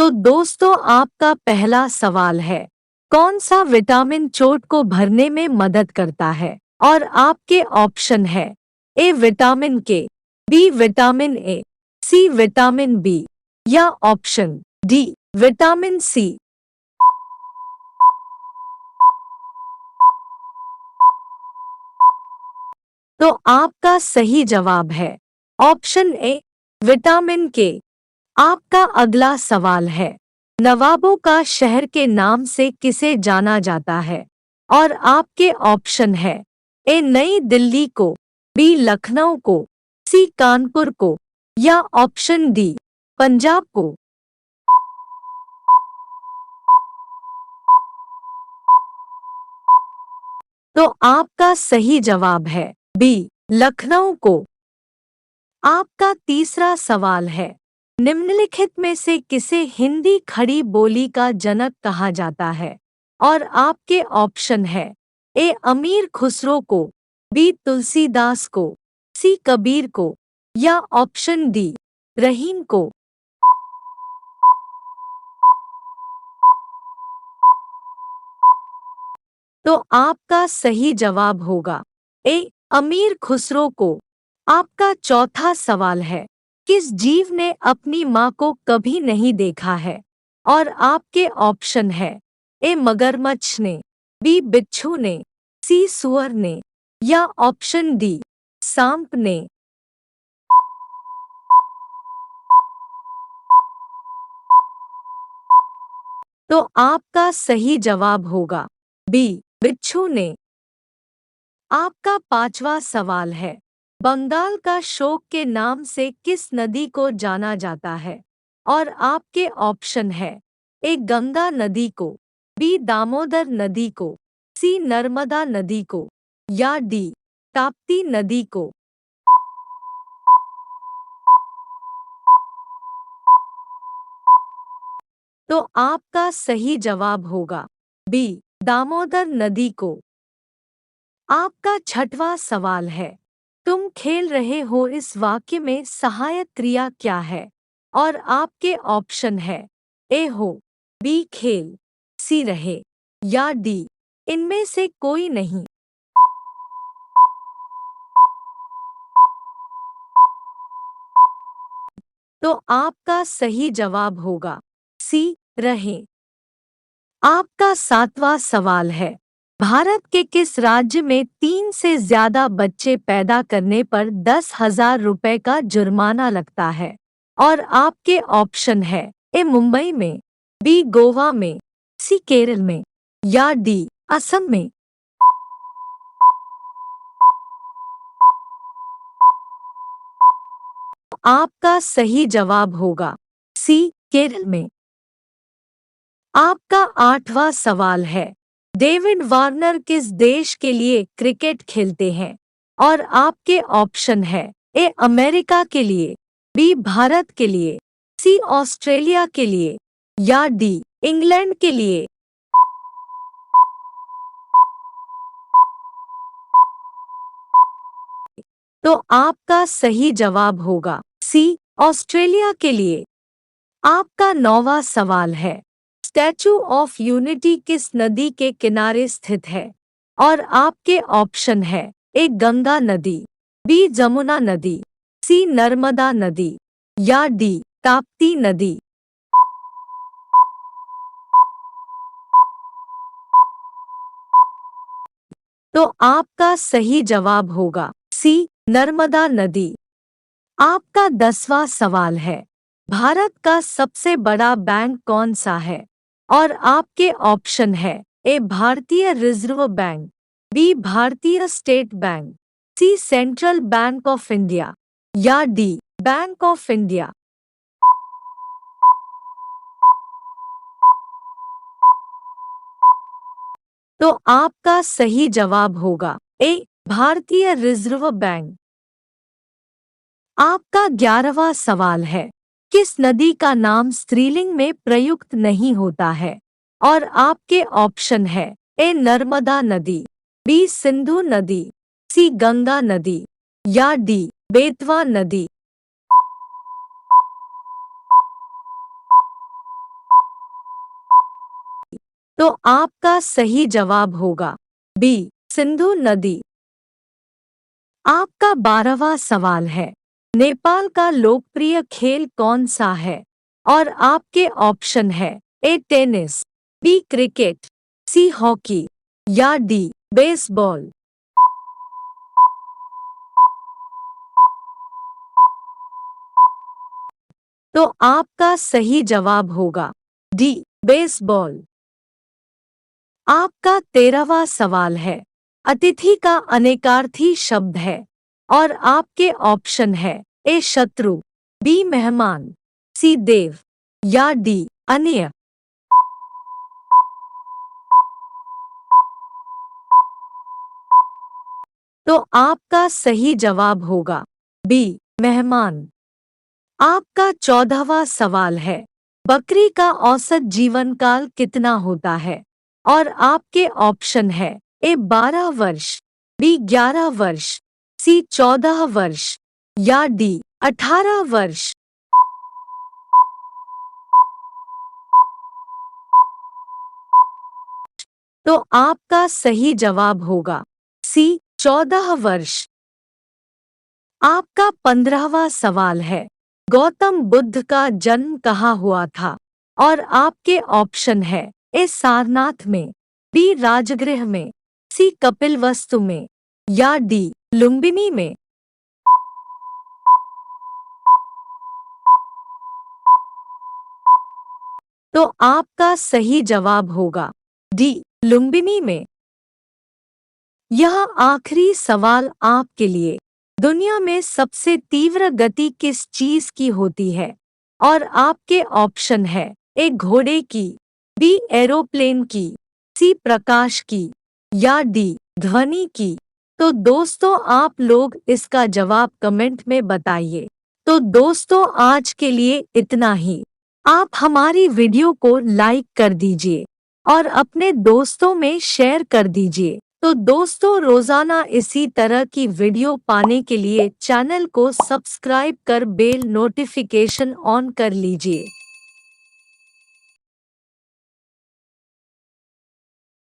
तो दोस्तों आपका पहला सवाल है, कौन सा विटामिन चोट को भरने में मदद करता है? और आपके ऑप्शन है A vitamin K, B vitamin A, C vitamin B या ऑप्शन डी विटामिन सी। तो आपका सही जवाब है ऑप्शन ए विटामिन के। आपका अगला सवाल है, नवाबों का शहर के नाम से किसे जाना जाता है? और आपके ऑप्शन है ए नई दिल्ली को, बी लखनऊ को, सी कानपुर को या ऑप्शन डी पंजाब को। तो आपका सही जवाब है बी लखनऊ को। आपका तीसरा सवाल है, निम्नलिखित में से किसे हिंदी खड़ी बोली का जनक कहा जाता है? और आपके ऑप्शन है ए अमीर खुसरो को, बी तुलसीदास को, सी कबीर को या ऑप्शन डी रहीम को। तो आपका सही जवाब होगा ए अमीर खुसरो को। आपका चौथा सवाल है, किस जीव ने अपनी मां को कभी नहीं देखा है? और आपके ऑप्शन है ए मगरमच्छ ने, बी बिच्छू ने, सी सुअर ने या ऑप्शन डी सांप ने। तो आपका सही जवाब होगा बी बिच्छू ने। आपका पांचवा सवाल है, बंगाल का शोक के नाम से किस नदी को जाना जाता है? और आपके ऑप्शन है ए गंगा नदी को, बी दामोदर नदी को, सी नर्मदा नदी को या डी ताप्ती नदी को। तो आपका सही जवाब होगा बी दामोदर नदी को। आपका छठवां सवाल है, तुम खेल रहे हो इस वाक्य में सहायक क्रिया क्या है? और आपके ऑप्शन है ए हो, बी खेल, सी रहे या डी इनमें से कोई नहीं। तो आपका सही जवाब होगा सी रहे। आपका सातवां सवाल है, भारत के किस राज्य में 3 से ज्यादा बच्चे पैदा करने पर 10,000 रुपए का जुर्माना लगता है? और आपके ऑप्शन है ए मुंबई में, बी गोवा में, सी केरल में या डी असम में। आपका सही जवाब होगा सी केरल में। आपका आठवां सवाल है, डेविड वार्नर किस देश के लिए क्रिकेट खेलते हैं? और आपके ऑप्शन है ए अमेरिका के लिए, बी भारत के लिए, सी ऑस्ट्रेलिया के लिए या डी इंग्लैंड के लिए। तो आपका सही जवाब होगा सी ऑस्ट्रेलिया के लिए। आपका नौवां सवाल है, स्टैचू ऑफ यूनिटी किस नदी के किनारे स्थित है? और आपके ऑप्शन है ए गंगा नदी, बी जमुना नदी, सी नर्मदा नदी या डी ताप्ती नदी। तो आपका सही जवाब होगा सी नर्मदा नदी। आपका 10वां सवाल है, भारत का सबसे बड़ा बैंक कौन सा है? और आपके ऑप्शन है A Bharatiya Reserve Bank, B Bharatiya State Bank, C Central Bank of India या डी बैंक ऑफ इंडिया। तो आपका सही जवाब होगा ए भारतीय रिजर्व बैंक। आपका 11वां सवाल है, किस नदी का नाम स्त्रीलिंग में प्रयुक्त नहीं होता है? और आपके ऑप्शन है ए नर्मदा नदी, बी सिंधु नदी, सी गंगा नदी या डी बेतवा नदी। तो आपका सही जवाब होगा बी सिंधु नदी। आपका 12वां सवाल है, नेपाल का लोकप्रिय खेल कौन सा है? और आपके ऑप्शन है A tennis, B cricket, C hockey या डी बेसबॉल। तो आपका सही जवाब होगा डी बेसबॉल। आपका 13वां सवाल है, अतिथि का अनेकार्थी शब्द है और आपके ऑप्शन है ए शत्रु, बी मेहमान, सी देव या डी अन्य। तो आपका सही जवाब होगा बी मेहमान। आपका 14वां सवाल है, बकरी का औसत जीवन काल कितना होता है? और आपके ऑप्शन है ए 12 वर्ष, बी 11 वर्ष, सी 14 वर्ष या डी 18 वर्ष। तो आपका सही जवाब होगा सी 14 वर्ष। आपका 15वां सवाल है, गौतम बुद्ध का जन्म कहाँ हुआ था? और आपके ऑप्शन है ए सारनाथ में, बी राजगृह में, सी कपिलवस्तु में या डी लुम्बिनी में। तो आपका सही जवाब होगा डी लुम्बिनी में। यह आखिरी सवाल आपके लिए, दुनिया में सबसे तीव्र गति किस चीज की होती है? और आपके ऑप्शन है ए घोड़े की, बी एरोप्लेन की, सी प्रकाश की या डी ध्वनि की। तो दोस्तों आप लोग इसका जवाब कमेंट में बताइए। तो दोस्तों आज के लिए इतना ही। आप हमारी वीडियो को लाइक कर दीजिए और अपने दोस्तों में शेयर कर दीजिए। तो दोस्तों रोजाना इसी तरह की वीडियो पाने के लिए चैनल को सब्सक्राइब कर बेल नोटिफिकेशन ऑन कर लीजिए।